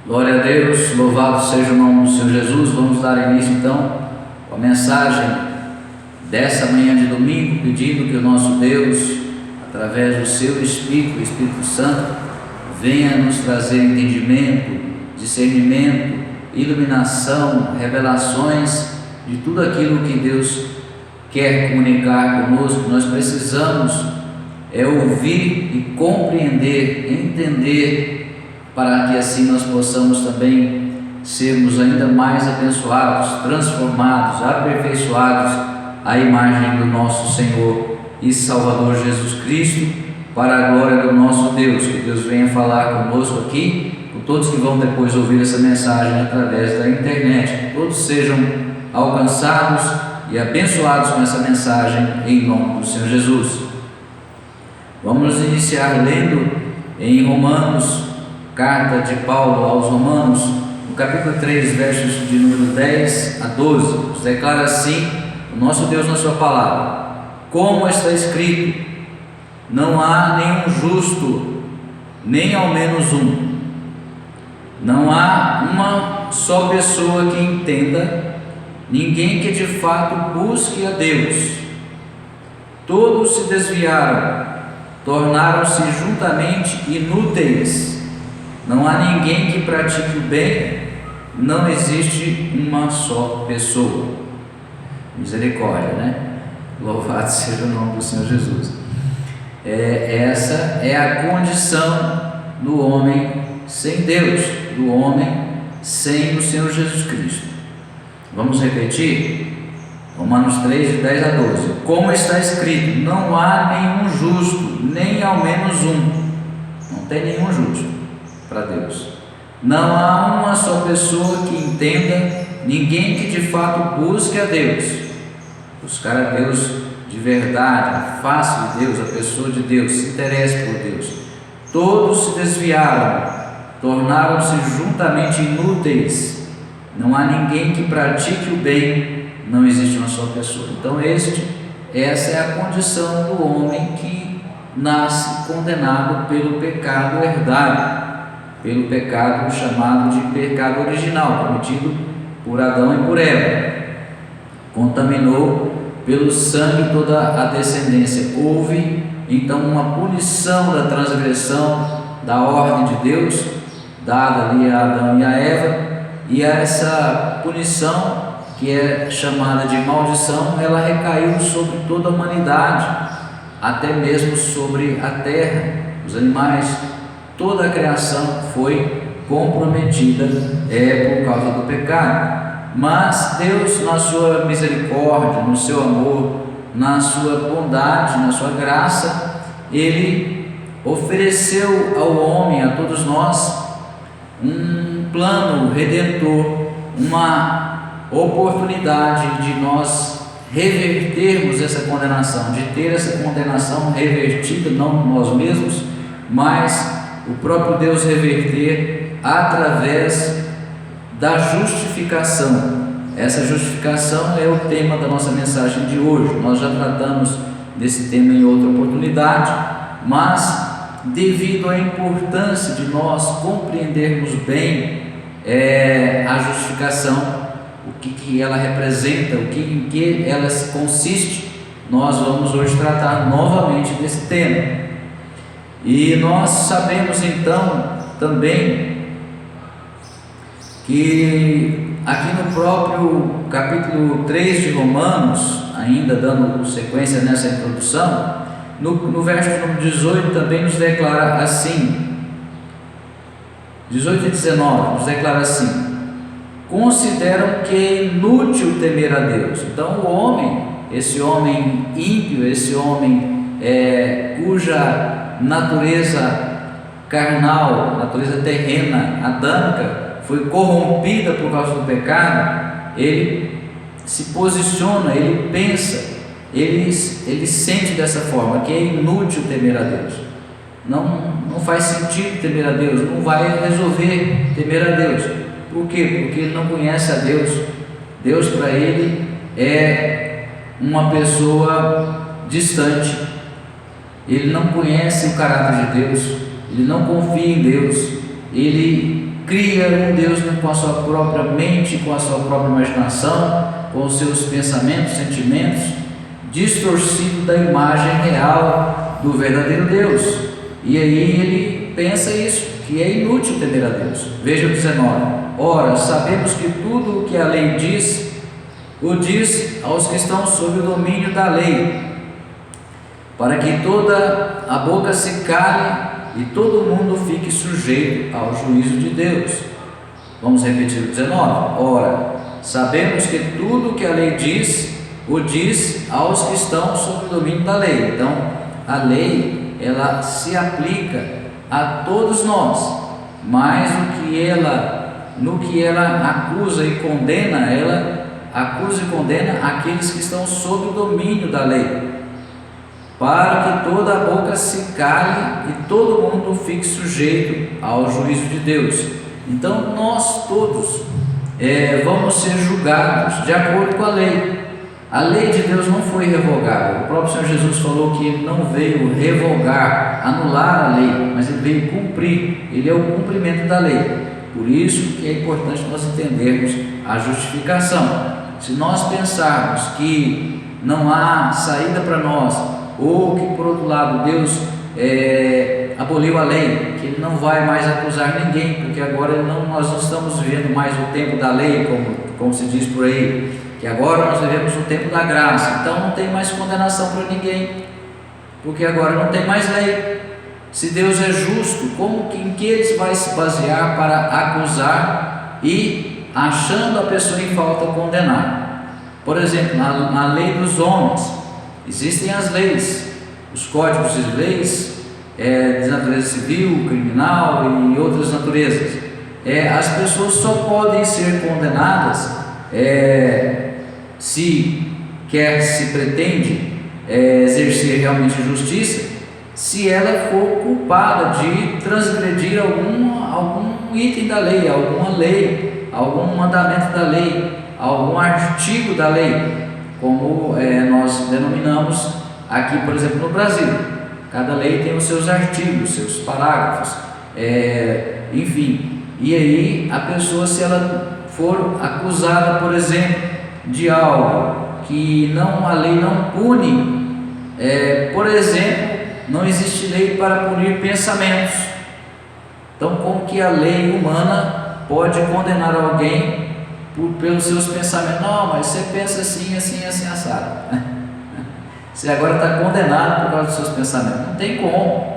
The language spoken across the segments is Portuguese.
Glória a Deus, louvado seja o nome do Senhor Jesus. Vamos dar início então com a mensagem dessa manhã de domingo, pedindo que o nosso Deus, através do seu Espírito, o Espírito Santo, venha nos trazer entendimento, discernimento, iluminação, revelações de tudo aquilo que Deus quer comunicar conosco. Nós precisamos ouvir e compreender, entender, para que assim nós possamos também sermos ainda mais abençoados, transformados, aperfeiçoados à imagem do nosso Senhor e Salvador Jesus Cristo, para a glória do nosso Deus. Que Deus venha falar conosco aqui, com todos que vão depois ouvir essa mensagem através da internet, que todos sejam alcançados e abençoados com essa mensagem em nome do Senhor Jesus. Vamos iniciar lendo em Romanos, carta de Paulo aos Romanos, no capítulo 3, versos de número 10 a 12, nos declara assim o nosso Deus na sua palavra: como está escrito, não há nenhum justo, nem ao menos um. Não há uma só pessoa que entenda, ninguém que de fato busque a Deus. Todos se desviaram, tornaram-se juntamente inúteis. Não há ninguém que pratique o bem, não existe uma só pessoa. Misericórdia, né? Louvado seja o nome do Senhor Jesus. Essa é a condição do homem sem Deus, do homem sem o Senhor Jesus Cristo. Vamos repetir? Romanos 3, de 10 a 12. Como está escrito, não há nenhum justo, nem ao menos um. Não tem nenhum justo para Deus. Não há uma só pessoa que entenda, ninguém que de fato busque a Deus. Buscar a Deus de verdade, a face de Deus, a pessoa de Deus, se interesse por Deus. Todos se desviaram, tornaram-se juntamente inúteis. Não há ninguém que pratique o bem, não existe uma só pessoa. Então essa é a condição do homem que nasce condenado pelo pecado herdário, pelo pecado chamado de pecado original, cometido por Adão e por Eva. Contaminou pelo sangue toda a descendência. Houve então uma punição da transgressão da ordem de Deus, dada ali a Adão e a Eva, e essa punição, que é chamada de maldição, ela recaiu sobre toda a humanidade, até mesmo sobre a terra, os animais. Toda a criação foi comprometida por causa do pecado. Mas Deus, na sua misericórdia, no seu amor, na sua bondade, na sua graça, Ele ofereceu ao homem, a todos nós, um plano redentor, uma oportunidade de nós revertermos essa condenação, de ter essa condenação revertida, não nós mesmos, mas o próprio Deus reverter através da justificação. Essa justificação é o tema da nossa mensagem de hoje. Nós já tratamos desse tema em outra oportunidade, mas devido à importância de nós compreendermos bem a justificação, o que ela representa, em que ela consiste, nós vamos hoje tratar novamente desse tema. E nós sabemos então também que aqui no próprio capítulo 3 de Romanos, ainda dando sequência nessa introdução, no verso número 18 também nos declara assim, 18 e 19, nos declara assim: consideram que é inútil temer a Deus. Então o homem, esse homem ímpio, esse homem cuja natureza carnal, natureza terrena, adâmica, foi corrompida por causa do pecado, ele se posiciona, ele pensa, ele sente dessa forma, que é inútil temer a Deus. Não faz sentido temer a Deus, não vai resolver temer a Deus. Por quê? Porque ele não conhece a Deus. Deus para ele é uma pessoa distante. Ele não conhece o caráter de Deus, ele não confia em Deus, ele cria um Deus com a sua própria mente, com a sua própria imaginação, com os seus pensamentos, sentimentos, distorcido da imagem real do verdadeiro Deus. E aí ele pensa isso, que é inútil temer a Deus. Veja o 19: ora, sabemos que tudo o que a lei diz, o diz aos que estão sob o domínio da lei, para que toda a boca se cale e todo mundo fique sujeito ao juízo de Deus. Vamos repetir o 19: ora, sabemos que tudo o que a lei diz, o diz aos que estão sob o domínio da lei. Então, a lei, ela se aplica a todos nós, mas no que ela acusa e condena, ela acusa e condena aqueles que estão sob o domínio da lei, para que toda a boca se cale e todo mundo fique sujeito ao juízo de Deus. Então nós todos vamos ser julgados de acordo com a lei. A lei de Deus não foi revogada. O próprio Senhor Jesus falou que ele não veio revogar, anular a lei, mas ele veio cumprir. Ele é o cumprimento da lei. Por isso que é importante nós entendermos a justificação. Se nós pensarmos que não há saída para nós, ou que por outro lado Deus aboliu a lei, que ele não vai mais acusar ninguém, porque agora nós não estamos vivendo mais o tempo da lei, como se diz por aí, que agora nós vivemos o tempo da graça, então não tem mais condenação para ninguém, porque agora não tem mais lei. Se Deus é justo, em que ele vai se basear para acusar e, achando a pessoa em falta, condenar? Por exemplo, na lei dos homens existem as leis, os códigos de leis de natureza civil, criminal e outras naturezas. As pessoas só podem ser condenadas se pretende exercer realmente justiça, se ela for culpada de transgredir algum item da lei, algum mandamento da lei, algum artigo da lei, como nós denominamos aqui, por exemplo, no Brasil. Cada lei tem os seus artigos, seus parágrafos, enfim. E aí a pessoa, se ela for acusada, por exemplo, de algo que a lei não pune, por exemplo, não existe lei para punir pensamentos. Então, como que a lei humana pode condenar alguém pelos seus pensamentos? Não, mas você pensa assim, assim, assim, assado. Você agora está condenado por causa dos seus pensamentos. Não tem como.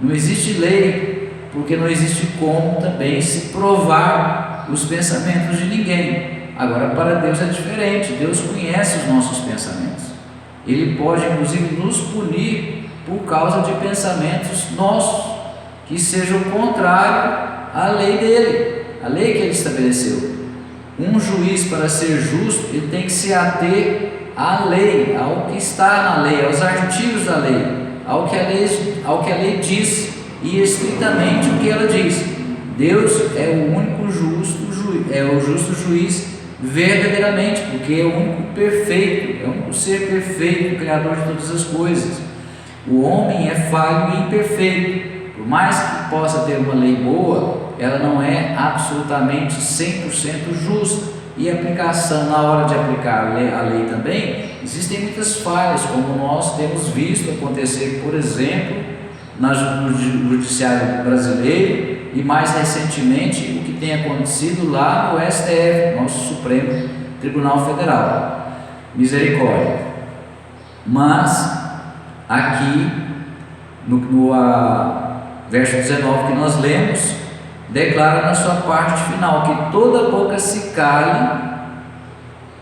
Não existe lei, porque não existe como também se provar os pensamentos de ninguém. Agora, para Deus é diferente. Deus conhece os nossos pensamentos. Ele pode, inclusive, nos punir por causa de pensamentos nossos, que sejam contrários à lei dele, a lei que ele estabeleceu. Um juiz, para ser justo, ele tem que se ater à lei, ao que está na lei, aos artigos da lei, ao que a lei diz, e estritamente o que ela diz. Deus é o único justo juiz, é o justo juiz verdadeiramente, porque é o único perfeito, é o único ser perfeito, o Criador de todas as coisas. O homem é falho e imperfeito. Por mais que possa ter uma lei boa, ela não é absolutamente 100% justa. E a aplicação, na hora de aplicar a lei também, existem muitas falhas, como nós temos visto acontecer, por exemplo, no judiciário brasileiro, e mais recentemente o que tem acontecido lá no STF, nosso Supremo Tribunal Federal. Misericórdia. Mas aqui no verso 19 que nós lemos, declara na sua parte final que toda boca se cale,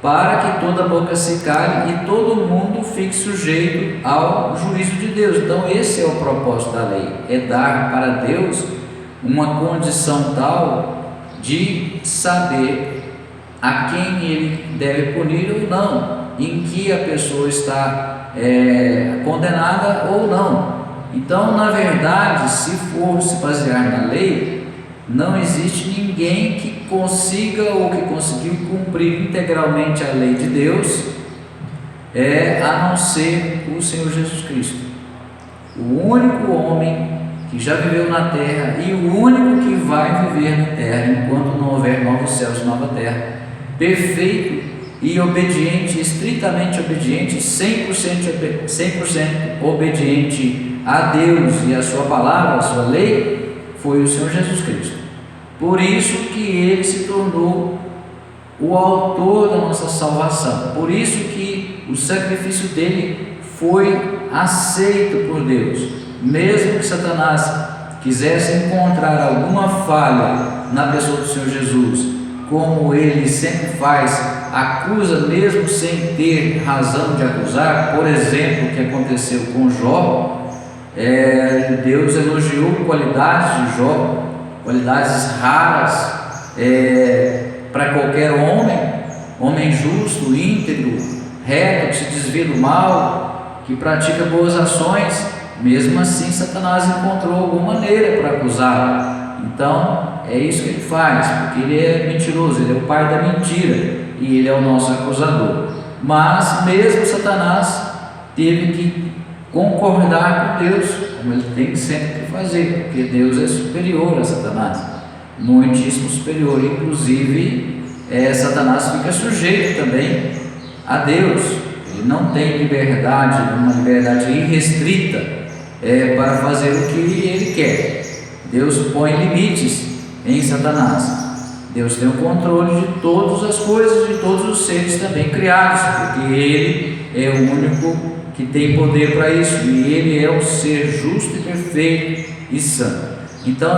para que toda boca se cale e todo mundo fique sujeito ao juízo de Deus. Então esse é o propósito da lei, é dar para Deus uma condição tal de saber a quem ele deve punir ou não, em que a pessoa está condenada ou não. Então, na verdade, se for se basear na lei, não existe ninguém que consiga ou que conseguiu cumprir integralmente a lei de Deus, a não ser o Senhor Jesus Cristo. O único homem que já viveu na terra e o único que vai viver na terra enquanto não houver novos céus e nova terra, perfeito e obediente, estritamente obediente, 100% obediente a Deus e a sua palavra, a sua lei, foi o Senhor Jesus Cristo. Por isso que Ele se tornou o autor da nossa salvação, por isso que o sacrifício dele foi aceito por Deus. Mesmo que Satanás quisesse encontrar alguma falha na pessoa do Senhor Jesus, como ele sempre faz, acusa mesmo sem ter razão de acusar. Por exemplo, o que aconteceu com Jó, Deus elogiou qualidades de Jó, qualidades raras para qualquer homem justo, íntegro, reto, que se desvia do mal, que pratica boas ações. Mesmo assim, Satanás encontrou alguma maneira para acusá-lo. Então, é isso que ele faz, porque ele é mentiroso, ele é o pai da mentira e ele é o nosso acusador. Mas mesmo Satanás teve que concordar com Deus, como ele tem sempre que fazer, porque Deus é superior a Satanás, muitíssimo superior. Inclusive, Satanás fica sujeito também a Deus. Ele não tem liberdade, uma liberdade irrestrita para fazer o que ele quer. Deus põe limites em Satanás. Deus tem o controle de todas as coisas, de todos os seres também criados, porque Ele é o único que tem poder para isso, e Ele é o ser justo e perfeito e santo. Então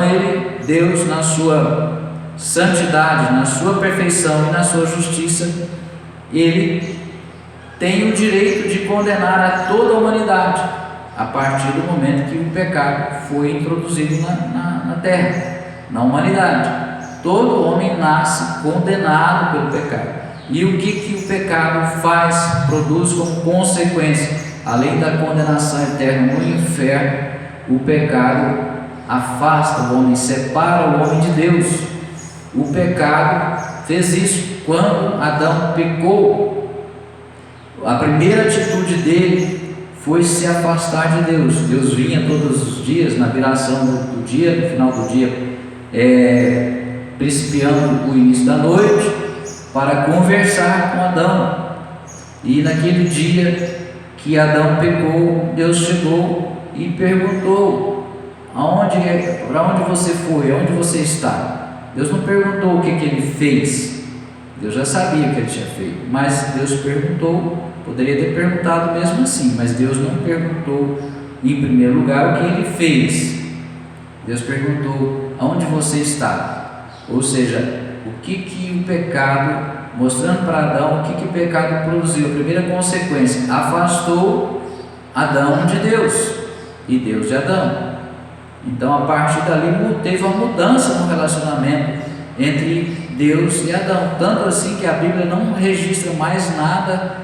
Deus, na sua santidade, na sua perfeição e na sua justiça, Ele tem o direito de condenar a toda a humanidade, a partir do momento que o pecado foi introduzido na terra, na humanidade. Todo homem nasce condenado pelo pecado. E o que o pecado faz, produz como consequência? Além da condenação eterna no inferno, o pecado afasta o homem, separa o homem de Deus. O pecado fez isso. Quando Adão pecou, a primeira atitude dele foi se afastar de Deus. Deus vinha todos os dias, na viração do dia, no final do dia, principiando o início da noite, para conversar com Adão. E naquele dia que Adão pecou, Deus chegou e perguntou: para onde você foi? Aonde você está? Deus não perguntou o que ele fez. Deus já sabia o que ele tinha feito, mas Deus perguntou. Poderia ter perguntado mesmo assim, mas Deus não perguntou em primeiro lugar o que ele fez. Deus perguntou: aonde você está? Ou seja, o que o pecado, mostrando para Adão o que o pecado produziu. A primeira consequência: afastou Adão de Deus e Deus de Adão. Então, a partir dali teve uma mudança no relacionamento entre Deus e Adão, tanto assim que a Bíblia não registra mais nada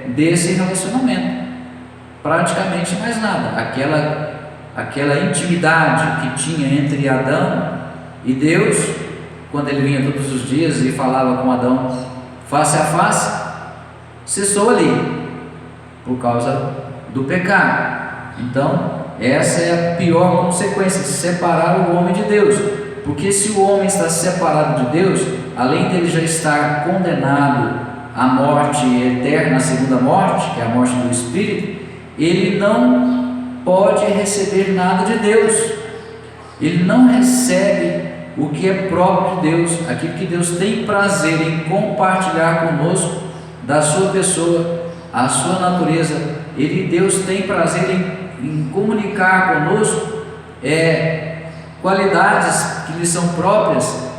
desse relacionamento, praticamente mais nada. Aquela intimidade que tinha entre Adão e Deus, quando ele vinha todos os dias e falava com Adão face a face, cessou ali, por causa do pecado. Então, essa é a pior consequência, separar o homem de Deus. Porque se o homem está separado de Deus, além dele já estar condenado à morte eterna, a segunda morte, que é a morte do Espírito, ele não pode receber nada de Deus. Ele não recebe o que é próprio de Deus, aquilo que Deus tem prazer em compartilhar conosco, da sua pessoa, a sua natureza. Deus tem prazer em comunicar conosco qualidades que lhe são próprias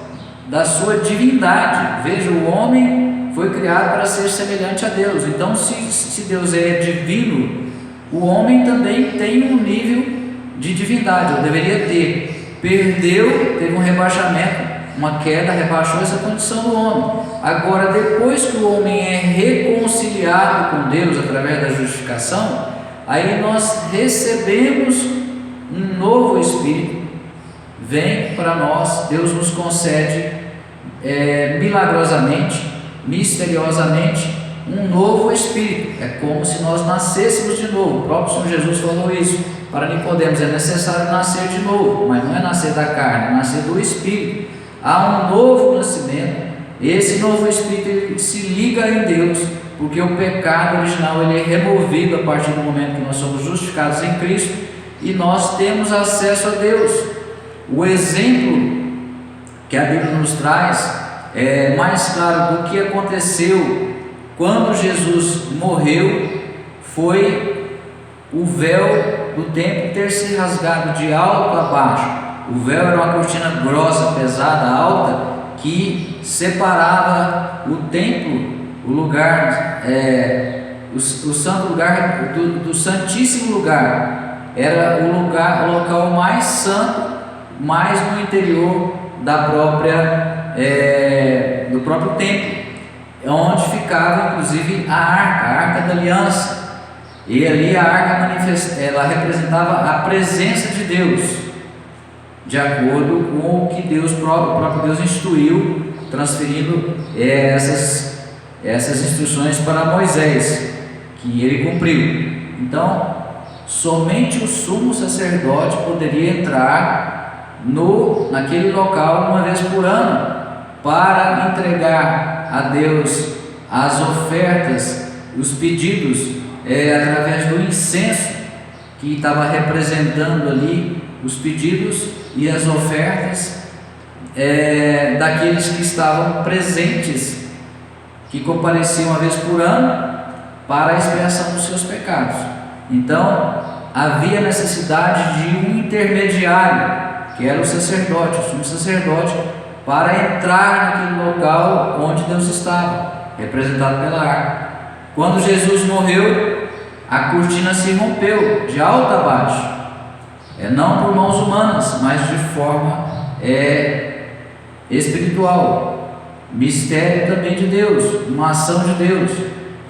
da sua divindade. Veja, o homem foi criado para ser semelhante a Deus. Então, se Deus é divino, o homem também tem um nível de divindade, ou deveria ter. Perdeu, teve um rebaixamento, uma queda, rebaixou essa condição do homem. Agora, depois que o homem é reconciliado com Deus através da justificação, aí nós recebemos um novo Espírito, vem para nós, Deus nos concede milagrosamente, misteriosamente, um novo espírito. É como se nós nascêssemos de novo. O próprio Senhor Jesus falou isso para Nicodemos: é necessário nascer de novo, mas não é nascer da carne, é nascer do espírito. Há um novo nascimento. Esse novo espírito ele se liga em Deus, porque o pecado original ele é removido a partir do momento que nós somos justificados em Cristo e nós temos acesso a Deus. O exemplo que a Bíblia nos traz é mais claro do que aconteceu quando Jesus morreu, foi o véu do templo ter se rasgado de alto a baixo. O véu era uma cortina grossa, pesada, alta, que separava o templo, o lugar, o santo lugar do santíssimo lugar. Era o local mais santo, mais no interior do próprio templo, onde ficava inclusive a arca da aliança. E ali a arca ela representava a presença de Deus, de acordo com o que o próprio Deus instruiu, transferindo essas instruções para Moisés, que ele cumpriu. Então, somente o sumo sacerdote poderia entrar naquele local uma vez por ano, para entregar a Deus as ofertas, os pedidos, através do incenso, que estava representando ali os pedidos e as ofertas daqueles que estavam presentes, que compareciam uma vez por ano para a expiação dos seus pecados. Então havia necessidade de um intermediário, que era o sacerdote, o sumo sacerdote, para entrar naquele local onde Deus estava, representado pela arca. Quando Jesus morreu, a cortina se rompeu de alto a baixo, não por mãos humanas, mas de forma espiritual, mistério também de Deus, uma ação de Deus,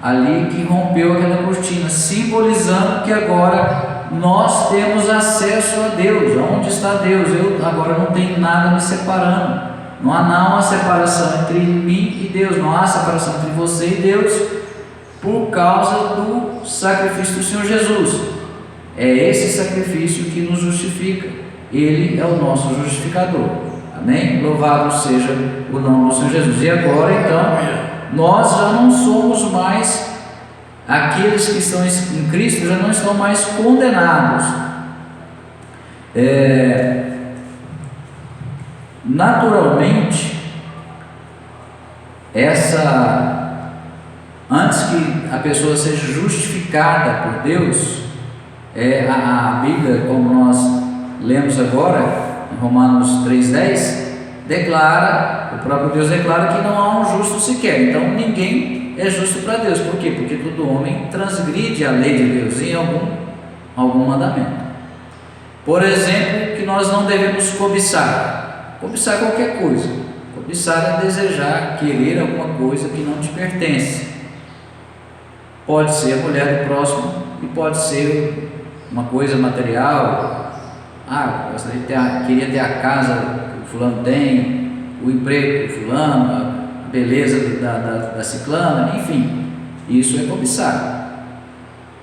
ali que rompeu aquela cortina, simbolizando que agora nós temos acesso a Deus. Onde está Deus? Eu agora não tenho nada me separando. Não há uma separação entre mim e Deus, não há separação entre você e Deus, por causa do sacrifício do Senhor Jesus. É esse sacrifício que nos justifica. Ele é o nosso justificador. Amém? Louvado seja o nome do Senhor Jesus. E agora então, nós já não somos mais, aqueles que estão em Cristo já não estão mais condenados. Naturalmente, antes que a pessoa seja justificada por Deus, a Bíblia, como nós lemos agora em Romanos 3,10, o próprio Deus declara que não há um justo sequer. Então ninguém é justo para Deus. Por quê? Porque todo homem transgride a lei de Deus em algum mandamento. Por exemplo, que nós não devemos cobiçar qualquer coisa. Cobiçar é desejar, querer alguma coisa que não te pertence. Pode ser a mulher do próximo e pode ser uma coisa material. Queria ter a casa que o fulano tem, o emprego que o fulano, a beleza da ciclana, enfim, isso é cobiçar.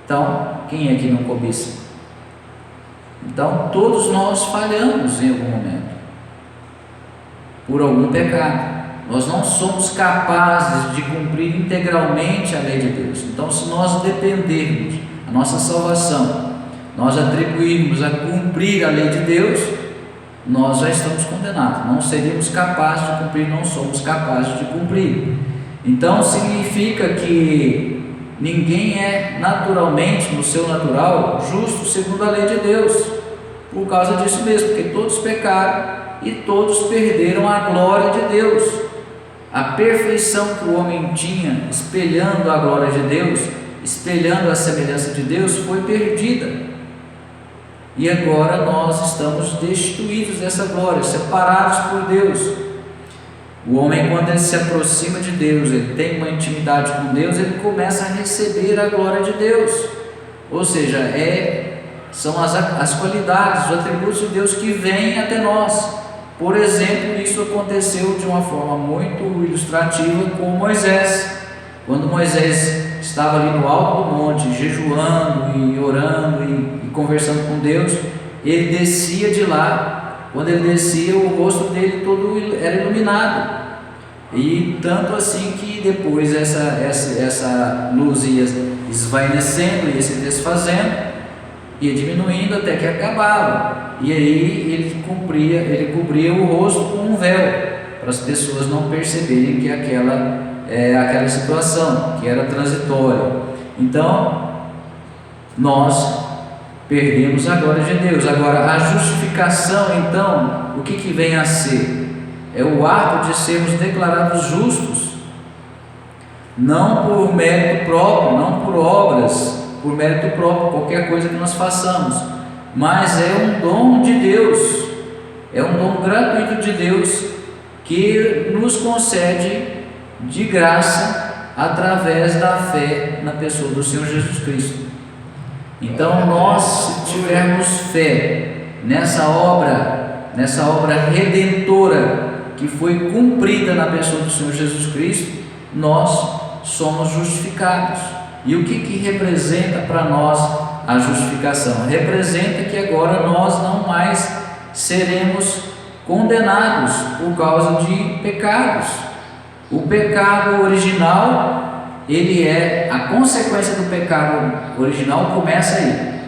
Então, quem é que não cobiça? Então, todos nós falhamos em algum momento, por algum pecado. Nós não somos capazes de cumprir integralmente a lei de Deus. Então, se nós dependermos da nossa salvação, nós atribuirmos a cumprir a lei de Deus, nós já estamos condenados. Não seríamos capazes de cumprir, não somos capazes de cumprir. Então, significa que ninguém é naturalmente, no seu natural, justo segundo a lei de Deus. Por causa disso mesmo, porque todos pecaram e todos perderam a glória de Deus. A perfeição que o homem tinha, espelhando a glória de Deus, espelhando a semelhança de Deus, foi perdida. E agora nós estamos destituídos dessa glória, separados por Deus. O homem, quando ele se aproxima de Deus, ele tem uma intimidade com Deus, ele começa a receber a glória de Deus. Ou seja, são as qualidades, os atributos de Deus que vêm até nós. Por exemplo, isso aconteceu de uma forma muito ilustrativa com Moisés. Quando Moisés estava ali no alto do monte, jejuando e orando e conversando com Deus, ele descia de lá. Quando ele descia, o rosto dele todo era iluminado. E tanto assim que depois essa luz ia esvaecendo, ia se desfazendo, ia diminuindo até que acabava. E aí ele cobria o rosto com um véu, para as pessoas não perceberem que aquela situação, que era transitória. Então, nós perdemos a glória de Deus. Agora, a justificação, então, o que vem a ser? É o ato de sermos declarados justos, não por mérito próprio, não por obras, por mérito próprio, qualquer coisa que nós façamos, mas é um dom de Deus, é um dom gratuito de Deus, que nos concede de graça, através da fé na pessoa do Senhor Jesus Cristo. Então, nós, se tivermos fé nessa obra redentora, que foi cumprida na pessoa do Senhor Jesus Cristo, nós somos justificados. E o que representa para nós a justificação? Representa que agora nós não mais seremos condenados por causa de pecados. O pecado original, ele é a consequência do pecado original, começa aí.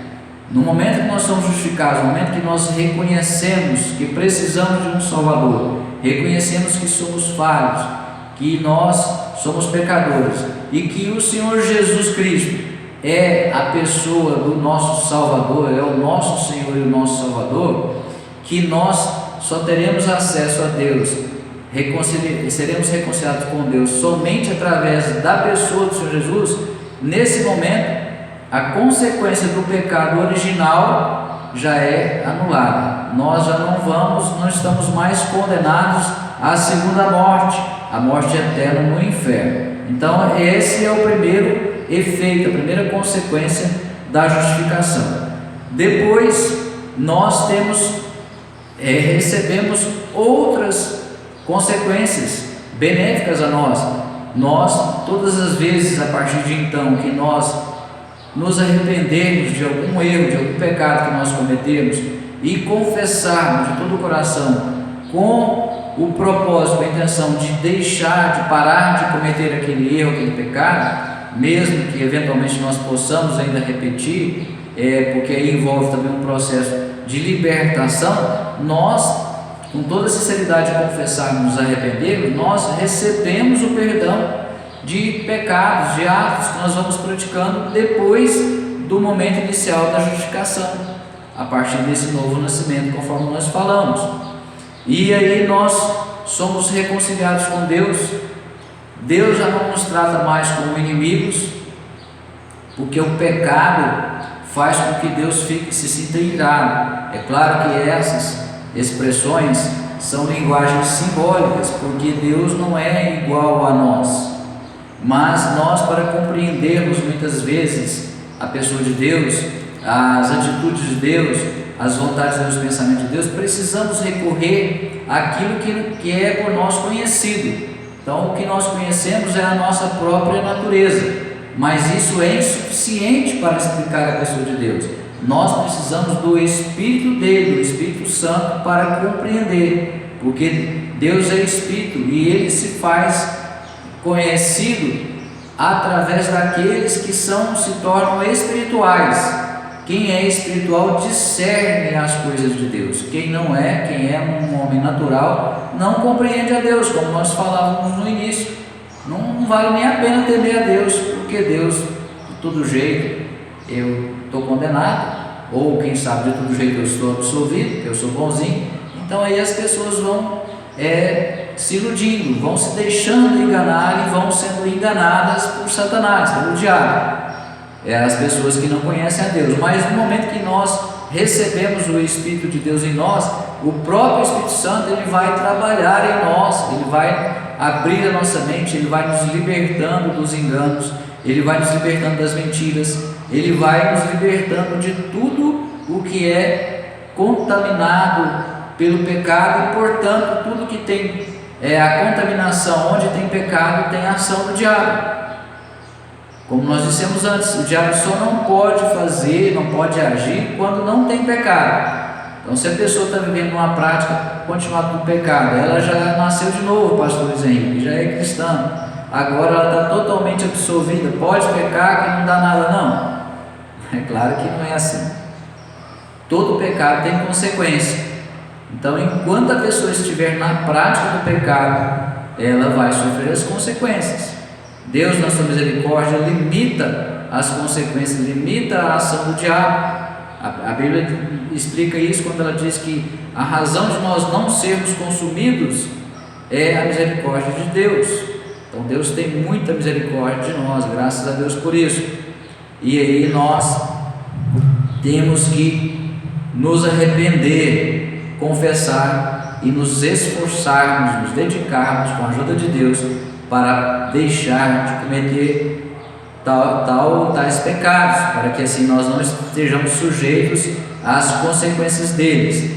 No momento que nós somos justificados, no momento que nós reconhecemos que precisamos de um Salvador, reconhecemos que somos falhos, que nós somos pecadores e que o Senhor Jesus Cristo é a pessoa do nosso Salvador, é o nosso Senhor e o nosso Salvador, que nós só teremos acesso a Deus, seremos reconciliados com Deus somente através da pessoa do Senhor Jesus. Nesse momento, a consequência do pecado original já é anulada. Nós já não estamos mais condenados à segunda morte, a morte eterna no inferno. Então, esse é o primeiro efeito, a primeira consequência da justificação. Depois, nós recebemos outras consequências benéficas a nós. Nós, todas as vezes, a partir de então, que nós nos arrependermos de algum erro, de algum pecado que nós cometemos e confessarmos de todo o coração, com o propósito, com a intenção de de parar de cometer aquele erro, aquele pecado, mesmo que eventualmente nós possamos ainda repetir, porque aí envolve também um processo de libertação, nós, com toda sinceridade, confessarmos, nos arrependermos, nós recebemos o perdão de pecados, de atos que nós vamos praticando depois do momento inicial da justificação, a partir desse novo nascimento, conforme nós falamos. E aí nós somos reconciliados com Deus. Deus já não nos trata mais como inimigos, porque o pecado faz com que Deus se sinta irado. É claro que essas expressões são linguagens simbólicas, porque Deus não é igual a nós. Mas nós, para compreendermos muitas vezes a pessoa de Deus, as atitudes de Deus, as vontades e os pensamentos de Deus, precisamos recorrer àquilo que é por nós conhecido. Então, o que nós conhecemos é a nossa própria natureza, mas isso é insuficiente para explicar a pessoa de Deus. Nós precisamos do Espírito dele, do Espírito Santo, para compreender, porque Deus é Espírito e ele se faz conhecido através daqueles que se tornam espirituais. Quem é espiritual discerne as coisas de Deus. Quem é um homem natural, não compreende a Deus, como nós falávamos no início. Não vale nem a pena temer a Deus, porque Deus, de todo jeito, eu estou condenado, ou quem sabe de todo jeito eu estou absolvido, eu sou bonzinho. Então aí as pessoas vão se iludindo, vão se deixando enganar e vão sendo enganadas por Satanás, pelo diabo. As pessoas que não conhecem a Deus. Mas no momento que nós recebemos o Espírito de Deus em nós, o próprio Espírito Santo ele vai trabalhar em nós, ele vai abrir a nossa mente, ele vai nos libertando dos enganos, ele vai nos libertando das mentiras, ele vai nos libertando de tudo o que é contaminado pelo pecado e, portanto, tudo que tem a contaminação, onde tem pecado, tem a ação do diabo. Como nós dissemos antes, o diabo só não pode fazer, não pode agir quando não tem pecado. Então, se a pessoa está vivendo uma prática continuada do pecado, ela já nasceu de novo, pastor Luiz Henrique, já é cristã, agora ela está totalmente absolvida, pode pecar que não dá nada não. É claro que não é assim. Todo pecado tem consequência. Então, enquanto a pessoa estiver na prática do pecado, ela vai sofrer as consequências. Deus, na sua misericórdia, limita as consequências, limita a ação do diabo. A Bíblia explica isso quando ela diz que a razão de nós não sermos consumidos é a misericórdia de Deus. Então Deus tem muita misericórdia de nós, graças a Deus por isso. E aí nós temos que nos arrepender, confessar e nos esforçarmos, nos dedicarmos com a ajuda de Deus para deixar de cometer tais pecados, para que assim nós não estejamos sujeitos às consequências deles.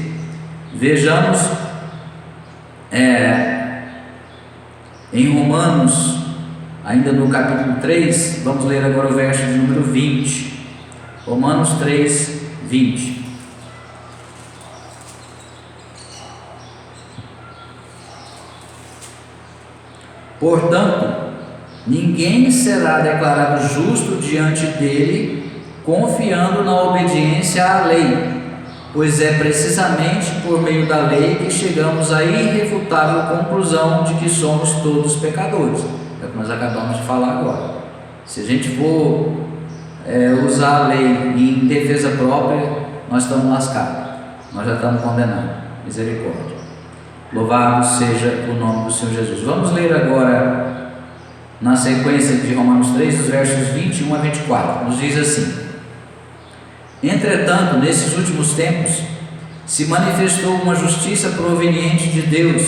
Vejamos em Romanos, ainda no capítulo 3, vamos ler agora o verso de número 20, Romanos 3, 20. Portanto, ninguém será declarado justo diante dele, confiando na obediência à lei, pois é precisamente por meio da lei que chegamos à irrefutável conclusão de que somos todos pecadores. É o que nós acabamos de falar agora. Se a gente for usar a lei em defesa própria, nós estamos lascados, nós já estamos condenados. Misericórdia. Louvado seja o nome do Senhor Jesus. Vamos ler agora na sequência de Romanos 3, os versos 21 a 24, nos diz assim: entretanto, nesses últimos tempos, se manifestou uma justiça proveniente de Deus,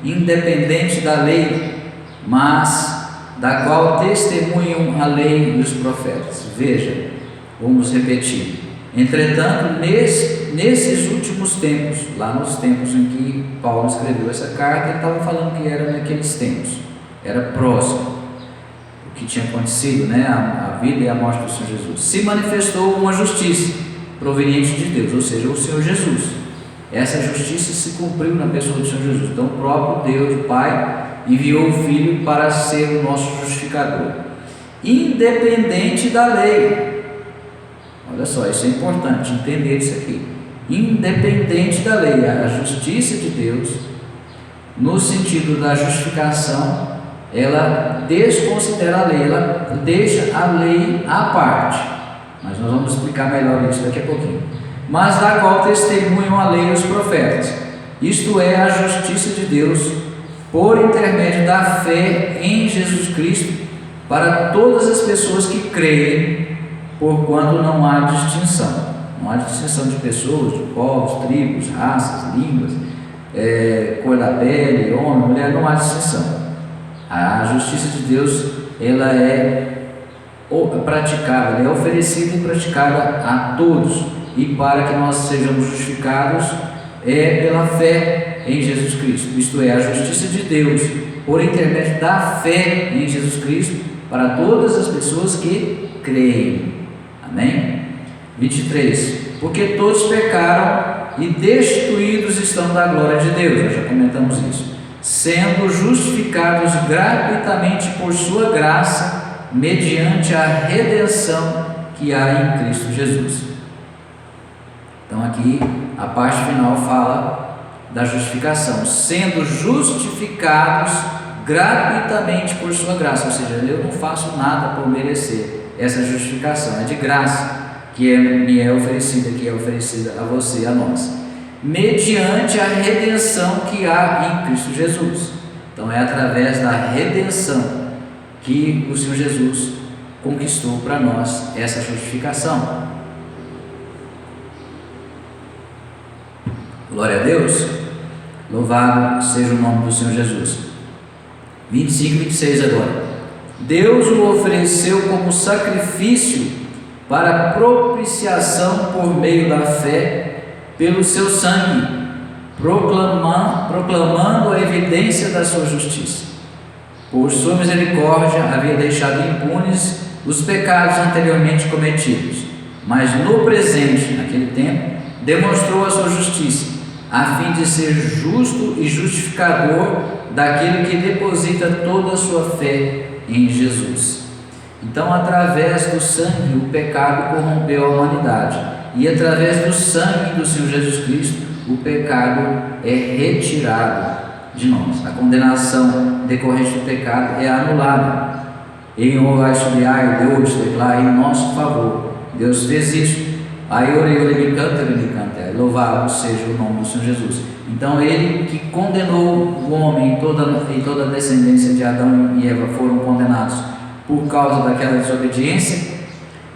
independente da lei, mas da qual testemunham a lei e os profetas. Veja, vamos repetir. Entretanto, nesses últimos tempos, lá nos tempos em que Paulo escreveu essa carta, ele estava falando que era naqueles tempos, era próximo que tinha acontecido, né? A vida e a morte do Senhor Jesus. Se manifestou uma justiça proveniente de Deus, ou seja, o Senhor Jesus. Essa justiça se cumpriu na pessoa do Senhor Jesus. Então, o próprio Deus, o Pai, enviou o Filho para ser o nosso justificador, independente da lei. Olha só, isso é importante, entender isso aqui. Independente da lei, a justiça de Deus, no sentido da justificação, ela desconsidera a lei, ela deixa a lei à parte, mas nós vamos explicar melhor isso daqui a pouquinho. Mas da qual testemunham a lei e os profetas, isto é, a justiça de Deus, por intermédio da fé em Jesus Cristo, para todas as pessoas que creem, porquanto não há distinção. Não há distinção de pessoas, de povos, tribos, raças, línguas, cor da pele, homem, mulher, não há distinção. A justiça de Deus, ela é praticada, ela é oferecida e praticada a todos, e para que nós sejamos justificados pela fé em Jesus Cristo, isto é, a justiça de Deus, por intermédio da fé em Jesus Cristo, para todas as pessoas que creem. Amém? 23. Porque todos pecaram e destituídos estão da glória de Deus. Nós já comentamos isso. Sendo justificados gratuitamente por sua graça, mediante a redenção que há em Cristo Jesus. Então aqui a parte final fala da justificação, sendo justificados gratuitamente por sua graça, ou seja, eu não faço nada por merecer essa justificação, é de graça que me é oferecida, que é oferecida a você e a nós, mediante a redenção que há em Cristo Jesus. Então é através da redenção que o Senhor Jesus conquistou para nós essa justificação. Glória a Deus, louvado seja o nome do Senhor Jesus. 25 e 26 agora. Deus o ofereceu como sacrifício para propiciação por meio da fé, pelo seu sangue, proclamando a evidência da sua justiça. Por sua misericórdia havia deixado impunes os pecados anteriormente cometidos, mas no presente, naquele tempo, demonstrou a sua justiça, a fim de ser justo e justificador daquele que deposita toda a sua fé em Jesus. Então, através do sangue, o pecado corrompeu a humanidade, e através do sangue do Senhor Jesus Cristo, o pecado é retirado de nós. A condenação decorrente do pecado é anulada. Em Oashliai, Deus declara em nosso favor. Deus fez isso. Louvado seja o nome do Senhor Jesus. Então, Ele que condenou o homem e toda a descendência de Adão e Eva foram condenados por causa daquela desobediência,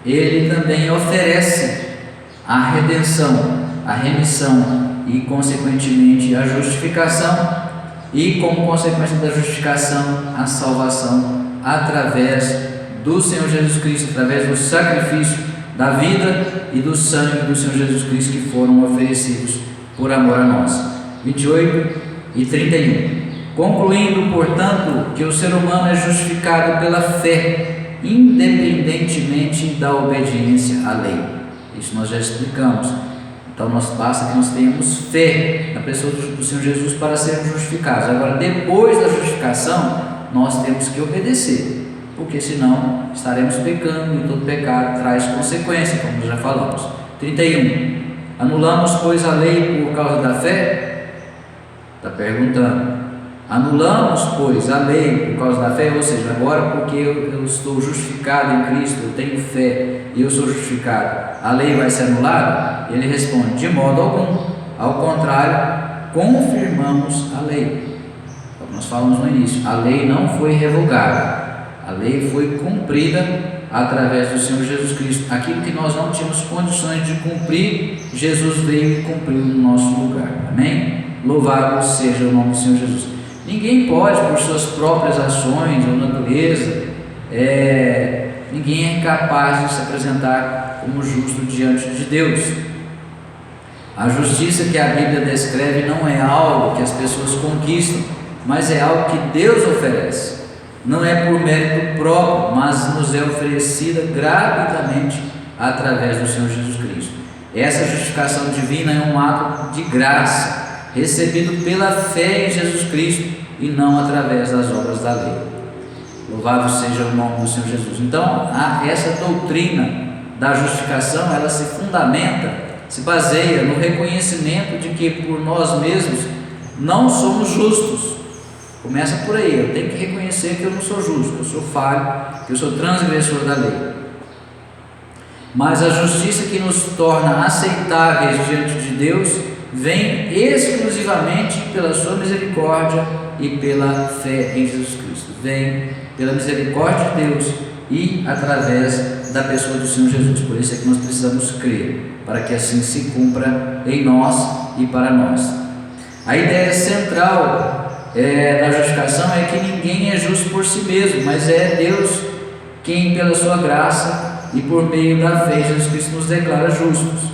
Ele também oferece a redenção, a remissão e, consequentemente, a justificação, e, como consequência da justificação, a salvação através do Senhor Jesus Cristo, através do sacrifício da vida e do sangue do Senhor Jesus Cristo, que foram oferecidos por amor a nós. 28 e 31. Concluindo, portanto, que o ser humano é justificado pela fé, independentemente da obediência à lei. Isso nós já explicamos. Então, basta que nós tenhamos fé na pessoa do Senhor Jesus para sermos justificados. Agora, depois da justificação, nós temos que obedecer, porque senão estaremos pecando, e todo pecado traz consequência, como já falamos. 31. Anulamos, pois, a lei por causa da fé? Está perguntando. Anulamos, pois, a lei por causa da fé, ou seja, agora porque eu estou justificado em Cristo, eu tenho fé e eu sou justificado, a lei vai ser anulada? Ele responde: de modo algum. Ao contrário, confirmamos a lei. Como nós falamos no início, a lei não foi revogada, a lei foi cumprida através do Senhor Jesus Cristo. Aquilo que nós não tínhamos condições de cumprir, Jesus veio e cumpriu no nosso lugar. Amém? Louvado seja o nome do Senhor Jesus. Ninguém pode, por suas próprias ações ou natureza, ninguém é capaz de se apresentar como justo diante de Deus. A justiça que a Bíblia descreve não é algo que as pessoas conquistam, mas é algo que Deus oferece. Não é por mérito próprio, mas nos é oferecida gratuitamente através do Senhor Jesus Cristo. Essa justificação divina é um ato de graça, recebido pela fé em Jesus Cristo e não através das obras da lei. Louvado seja o nome do Senhor Jesus. Então, essa doutrina da justificação, ela se fundamenta, se baseia no reconhecimento de que por nós mesmos não somos justos. Começa por aí, eu tenho que reconhecer que eu não sou justo, que eu sou falho, que eu sou transgressor da lei. Mas a justiça que nos torna aceitáveis diante de Deus vem exclusivamente pela sua misericórdia e pela fé em Jesus Cristo. Vem pela misericórdia de Deus e através da pessoa do Senhor Jesus. Por isso é que nós precisamos crer, para que assim se cumpra em nós e para nós. A ideia central da justificação é que ninguém é justo por si mesmo, mas é Deus quem, pela sua graça e por meio da fé em Jesus Cristo, nos declara justos.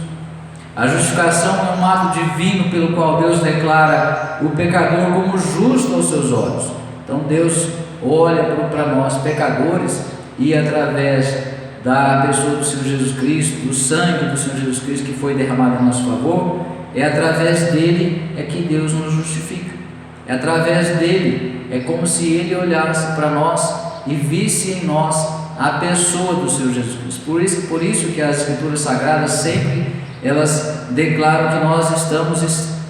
A justificação é um ato divino pelo qual Deus declara o pecador como justo aos seus olhos. Então Deus olha para nós pecadores e, através da pessoa do Senhor Jesus Cristo, do sangue do Senhor Jesus Cristo que foi derramado em nosso favor, é através dele é que Deus nos justifica. É através dele, é como se ele olhasse para nós e visse em nós a pessoa do Senhor Jesus Cristo. Por isso que as Escrituras Sagradas sempre elas declaram que nós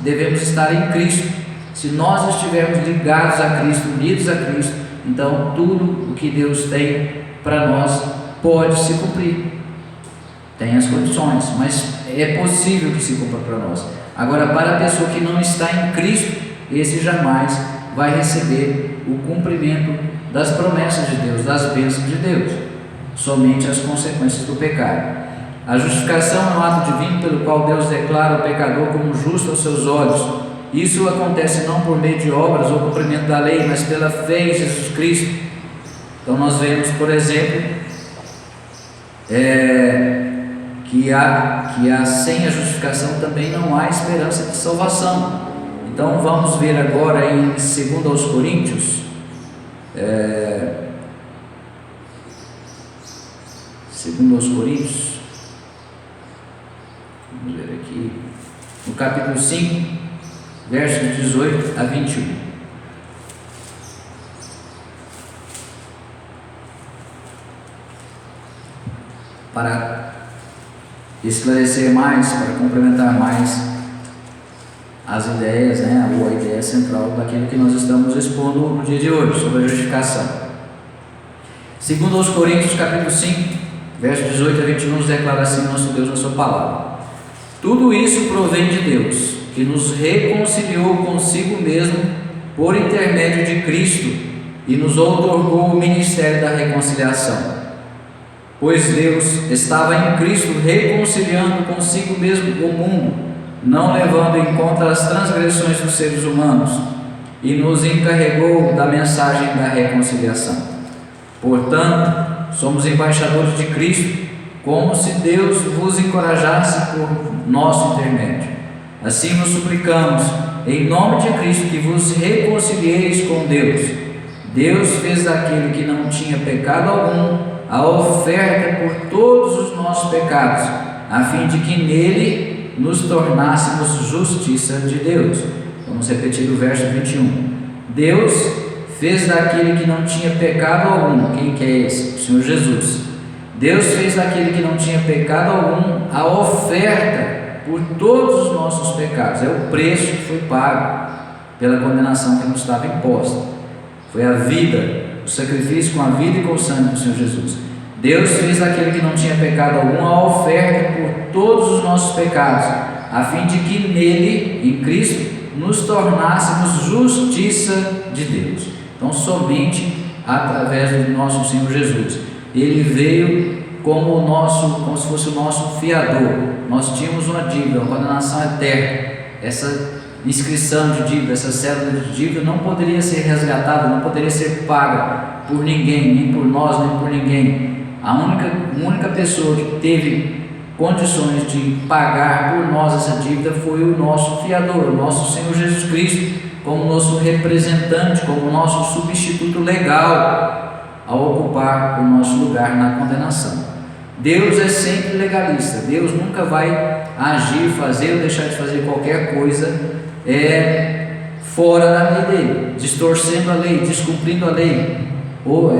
devemos estar em Cristo. Se nós estivermos ligados a Cristo, unidos a Cristo, então tudo o que Deus tem para nós pode se cumprir. Tem as condições, mas é possível que se cumpra para nós. Agora, para a pessoa que não está em Cristo, esse jamais vai receber o cumprimento das promessas de Deus, das bênçãos de Deus, somente as consequências do pecado. A justificação é um ato divino pelo qual Deus declara o pecador como justo aos seus olhos. Isso acontece não por meio de obras ou cumprimento da lei, mas pela fé em Jesus Cristo. Então nós vemos, por exemplo, que sem a justificação também não há esperança de salvação. Então vamos ver agora em 2 aos Coríntios, Segundo aos Coríntios, vamos ver aqui, no capítulo 5, versos 18 a 21. Para esclarecer mais, para complementar mais as ideias, ou a ideia central daquilo que nós estamos expondo no dia de hoje, sobre a justificação. Segundo aos Coríntios, capítulo 5, versos 18 a 21, nos declara assim nosso Deus na sua palavra: tudo isso provém de Deus, que nos reconciliou consigo mesmo por intermédio de Cristo e nos outorgou o ministério da reconciliação. Pois Deus estava em Cristo reconciliando consigo mesmo o mundo, não levando em conta as transgressões dos seres humanos, e nos encarregou da mensagem da reconciliação. Portanto, somos embaixadores de Cristo, como se Deus vos encorajasse por nosso intermédio. Assim vos suplicamos, em nome de Cristo, que vos reconcilieis com Deus. Deus fez daquele que não tinha pecado algum a oferta por todos os nossos pecados, a fim de que nele nos tornássemos justiça de Deus. Vamos repetir o verso 21. Deus fez daquele que não tinha pecado algum. Quem que é esse? O Senhor Jesus. Deus fez daquele que não tinha pecado algum a oferta por todos os nossos pecados. É o preço que foi pago pela condenação que nos estava imposta. Foi a vida, o sacrifício com a vida e com o sangue do Senhor Jesus. Deus fez daquele que não tinha pecado algum a oferta por todos os nossos pecados, a fim de que nele, em Cristo, nos tornássemos justiça de Deus. Então, somente através do nosso Senhor Jesus. Ele veio como se fosse o nosso fiador. Nós tínhamos uma dívida, uma condenação eterna. Essa inscrição de dívida, essa cédula de dívida não poderia ser resgatada, não poderia ser paga por ninguém, nem por nós, nem por ninguém. A única pessoa que teve condições de pagar por nós essa dívida foi o nosso fiador, o nosso Senhor Jesus Cristo, como nosso representante, como nosso substituto legal, ao ocupar o nosso lugar na condenação. Deus é sempre legalista. Deus nunca vai agir, fazer ou deixar de fazer qualquer coisa fora da lei dele, distorcendo a lei, descumprindo a lei, ou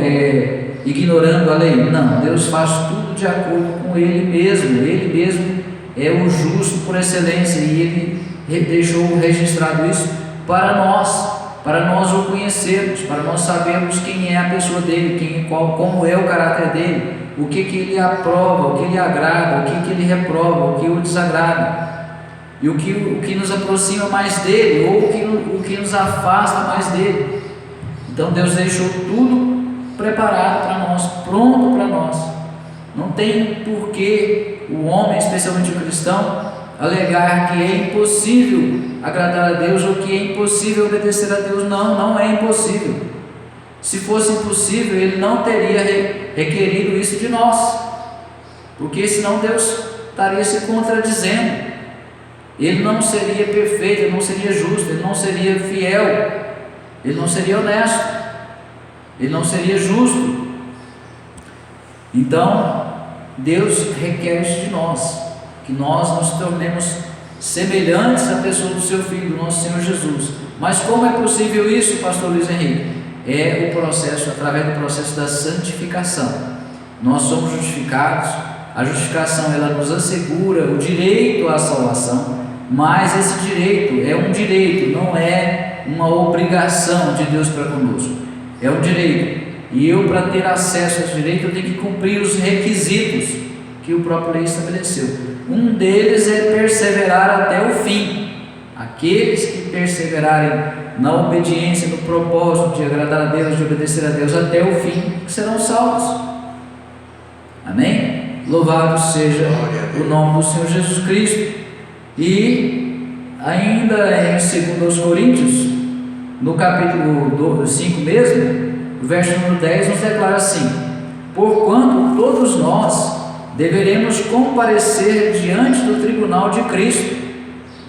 ignorando a lei. Não, Deus faz tudo de acordo com Ele mesmo. Ele mesmo é o justo por excelência, e Ele deixou registrado isso para nós o conhecermos, para nós sabermos quem é a pessoa dele, como é o caráter dele, o que Ele aprova, o que Ele agrada, o que Ele reprova, o que o desagrada, e o que nos aproxima mais dele, ou o que nos afasta mais dele. Então Deus deixou tudo preparado para nós, pronto para nós. Não tem porquê o homem, especialmente o cristão, alegar que é impossível agradar a Deus, ou que é impossível obedecer a Deus. Não é impossível. Se fosse impossível, Ele não teria requerido isso de nós, porque senão Deus estaria se contradizendo. Ele não seria perfeito, Ele não seria justo, Ele não seria fiel, Ele não seria honesto, Ele não seria justo. Então, Deus requer isso de nós, que nós nos tornemos semelhantes à pessoa do seu Filho, do nosso Senhor Jesus. Mas como é possível isso, pastor Luiz Henrique? É o processo, através do processo da santificação. Nós somos justificados. A justificação, ela nos assegura o direito à salvação, mas esse direito é um direito, não é uma obrigação de Deus para conosco. É um direito, e eu, para ter acesso a esse direito, eu tenho que cumprir os requisitos que o próprio lei estabeleceu. Um deles é perseverar até o fim. Aqueles que perseverarem na obediência, no propósito de agradar a Deus, de obedecer a Deus até o fim, serão salvos. Amém? Louvado seja o nome do Senhor Jesus Cristo. E ainda em 2 Coríntios, no capítulo 5 mesmo, o verso número 10 nos declara assim: porquanto todos nós deveremos comparecer diante do tribunal de Cristo,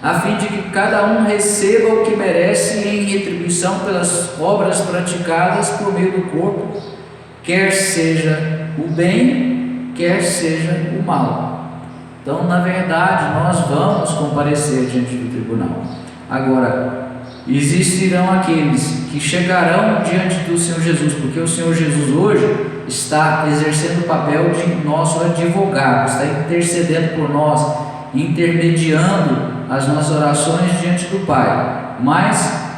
a fim de que cada um receba o que merece em retribuição pelas obras praticadas por meio do corpo, quer seja o bem, quer seja o mal. Então, na verdade, nós vamos comparecer diante do tribunal. Agora, existirão aqueles que chegarão diante do Senhor Jesus, porque o Senhor Jesus hoje está exercendo o papel de nosso advogado, está intercedendo por nós, intermediando as nossas orações diante do Pai. Mas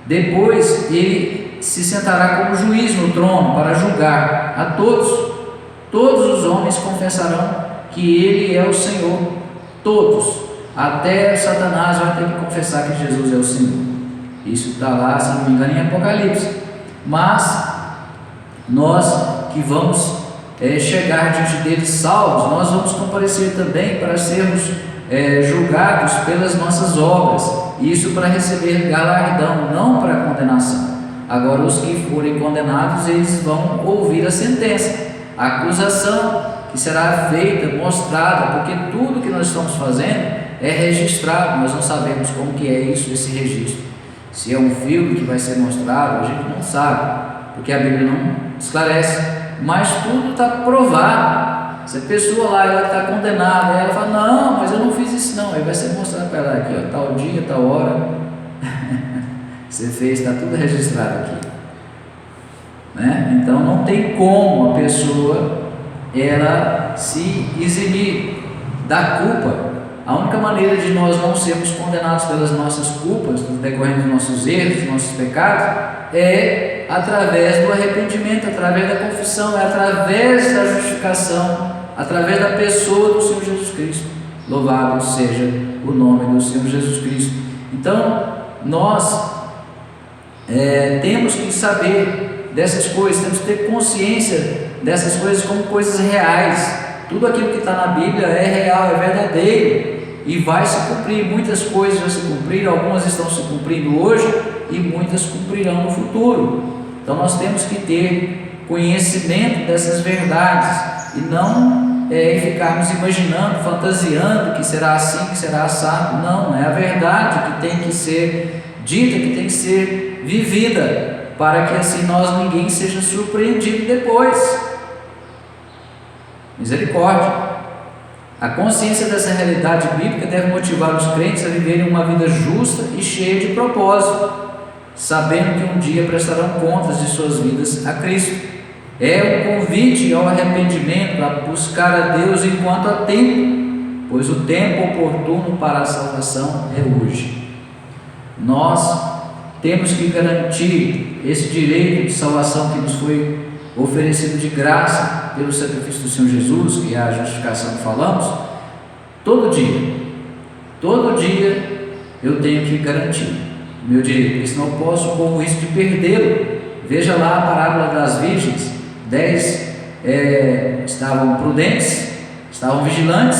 depois ele se sentará como juiz no trono para julgar a todos. Todos os homens confessarão que Ele é o Senhor, todos, até Satanás vai ter que confessar que Jesus é o Senhor. Isso está lá, se não me engano, em Apocalipse. Mas nós que vamos chegar diante dele salvos, nós vamos comparecer também para sermos julgados pelas nossas obras, isso para receber galardão, não para condenação. Agora, os que forem condenados, eles vão ouvir a sentença, a acusação que será feita, mostrada, porque tudo que nós estamos fazendo é registrado. Nós não sabemos como que é isso, esse registro. Se é um filme que vai ser mostrado, a gente não sabe, porque a Bíblia não esclarece, mas tudo está provado. Se a pessoa lá, ela está condenada, ela fala, não, mas eu não fiz isso não, aí vai ser mostrado para ela aqui, ó, tal dia, tal hora, você fez, está tudo registrado aqui, né? Então não tem como a pessoa ela se eximir da culpa. A única maneira de nós não sermos condenados pelas nossas culpas, decorrendo dos nossos erros, dos nossos pecados, é através do arrependimento, através da confissão, é através da justificação, através da pessoa do Senhor Jesus Cristo. Louvado seja o nome do Senhor Jesus Cristo. Então, nós temos que saber dessas coisas, temos que ter consciência dessas coisas como coisas reais. Tudo aquilo que está na Bíblia é real, é verdadeiro e vai se cumprir. Muitas coisas já se cumpriram, algumas estão se cumprindo hoje e muitas cumprirão no futuro. Então nós temos que ter conhecimento dessas verdades e não ficarmos imaginando, fantasiando que será assim, que será assado. Não, é a verdade que tem que ser dita, que tem que ser vivida, para que assim ninguém seja surpreendido depois. Misericórdia. A consciência dessa realidade bíblica deve motivar os crentes a viverem uma vida justa e cheia de propósito, sabendo que um dia prestarão contas de suas vidas a Cristo. É um convite ao arrependimento, a buscar a Deus enquanto há tempo, pois o tempo oportuno para a salvação é hoje. Nós temos que garantir esse direito de salvação que nos foi oferecido de graça pelo sacrifício do Senhor Jesus, que é a justificação que falamos, todo dia eu tenho que garantir o meu direito, porque senão eu posso correr o risco de perdê-lo. Veja lá a parábola das virgens: 10 estavam prudentes, estavam vigilantes,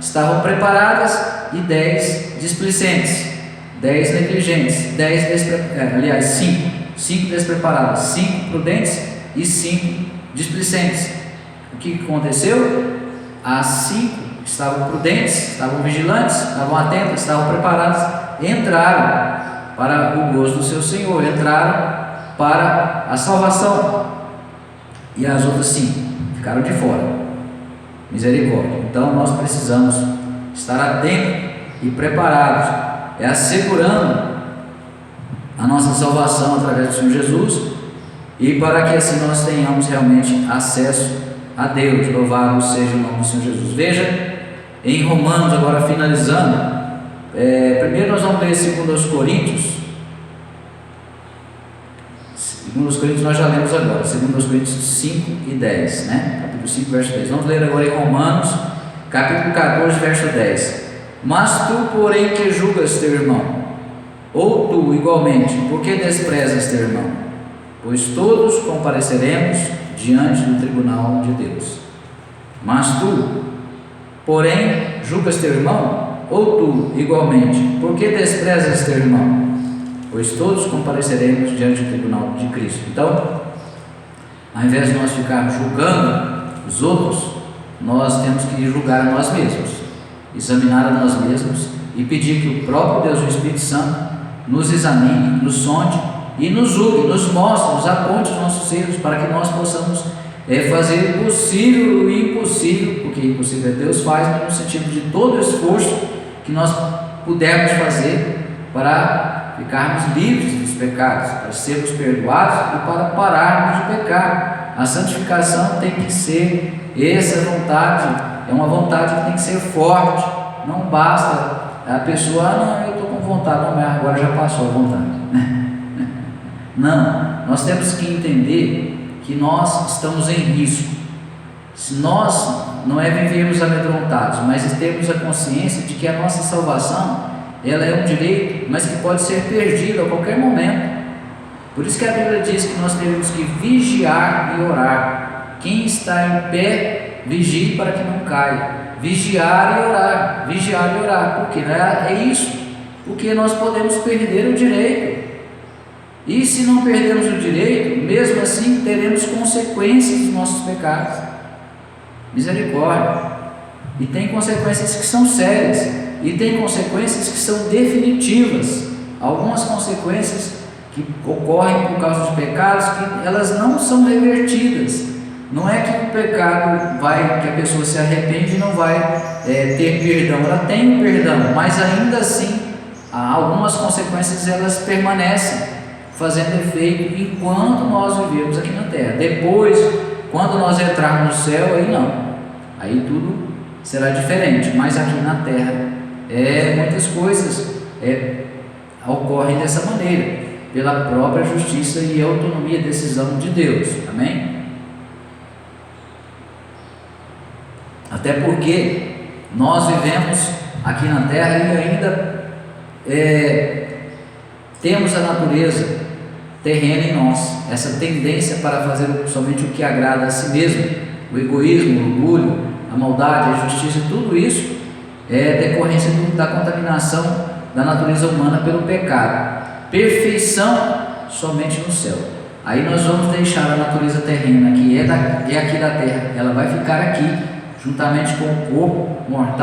estavam preparadas, e 10 displicentes, 10 negligentes, 5 despreparadas, 5 prudentes e 5 displicentes. O que aconteceu? As 5 estavam prudentes, estavam vigilantes, estavam atentas, estavam preparadas, entraram para o gozo do seu Senhor, entraram para a salvação, e as outras 5 ficaram de fora. Misericórdia. Então nós precisamos estar atentos e preparados, assegurando a nossa salvação através do Senhor Jesus, e para que assim nós tenhamos realmente acesso a Deus. Louvado seja o nome do Senhor Jesus. Veja em Romanos, agora finalizando, primeiro nós vamos ler 2 Coríntios. 2 Coríntios nós já lemos agora, 2 Coríntios 5 e 10, né? Capítulo 5, verso 10. Vamos ler agora em Romanos, capítulo 14, verso 10. Mas tu, porém, que julgas teu irmão, ou tu igualmente, por que desprezas teu irmão? Pois todos compareceremos diante do tribunal de Deus. Mas tu, porém, julgas teu irmão, ou tu igualmente, por que desprezas teu irmão? Pois todos compareceremos diante do tribunal de Cristo. Então, ao invés de nós ficarmos julgando os outros, nós temos que julgar a nós mesmos, examinar a nós mesmos e pedir que o próprio Deus, o Espírito Santo, nos examine, nos sonde e nos julgue, nos mostre, nos aponte os nossos erros, para que nós possamos é fazer o possível e o impossível, porque impossível Deus faz, mas no sentido de todo o esforço que nós pudermos fazer para ficarmos livres dos pecados, para sermos perdoados e para pararmos de pecar. A santificação tem que ser essa vontade, é uma vontade que tem que ser forte. Não basta a pessoa, não, eu estou com vontade, não, mas agora já passou a vontade. Não, nós temos que entender que nós estamos em risco. Se nós não é vivermos amedrontados, mas termos a consciência de que a nossa salvação, ela é um direito, mas que pode ser perdido a qualquer momento. Por isso que a Bíblia diz que nós temos que vigiar e orar. Quem está em pé, vigie para que não caia. Vigiar e orar, vigiar e orar. Por quê? É isso, porque nós podemos perder o direito. E se não perdermos o direito, mesmo assim teremos consequências dos nossos pecados. Misericórdia. E tem consequências que são sérias, e tem consequências que são definitivas. Algumas consequências que ocorrem por causa de pecados que elas não são revertidas. Não é que o pecado que a pessoa se arrepende e não vai ter perdão. Ela tem o perdão, mas ainda assim algumas consequências elas permanecem fazendo efeito enquanto nós vivemos aqui na terra. Depois, quando nós entrarmos no céu, aí não, aí tudo será diferente, mas aqui na terra muitas coisas ocorrem dessa maneira, pela própria justiça e autonomia e decisão de Deus. Amém? Até porque nós vivemos aqui na terra e ainda temos a natureza terrena em nós, essa tendência para fazer somente o que agrada a si mesmo, o egoísmo, o orgulho, a maldade, a injustiça, tudo isso é decorrência da contaminação da natureza humana pelo pecado. Perfeição somente no céu. Aí nós vamos deixar a natureza terrena, que é aqui da terra, ela vai ficar aqui, juntamente com o corpo mortal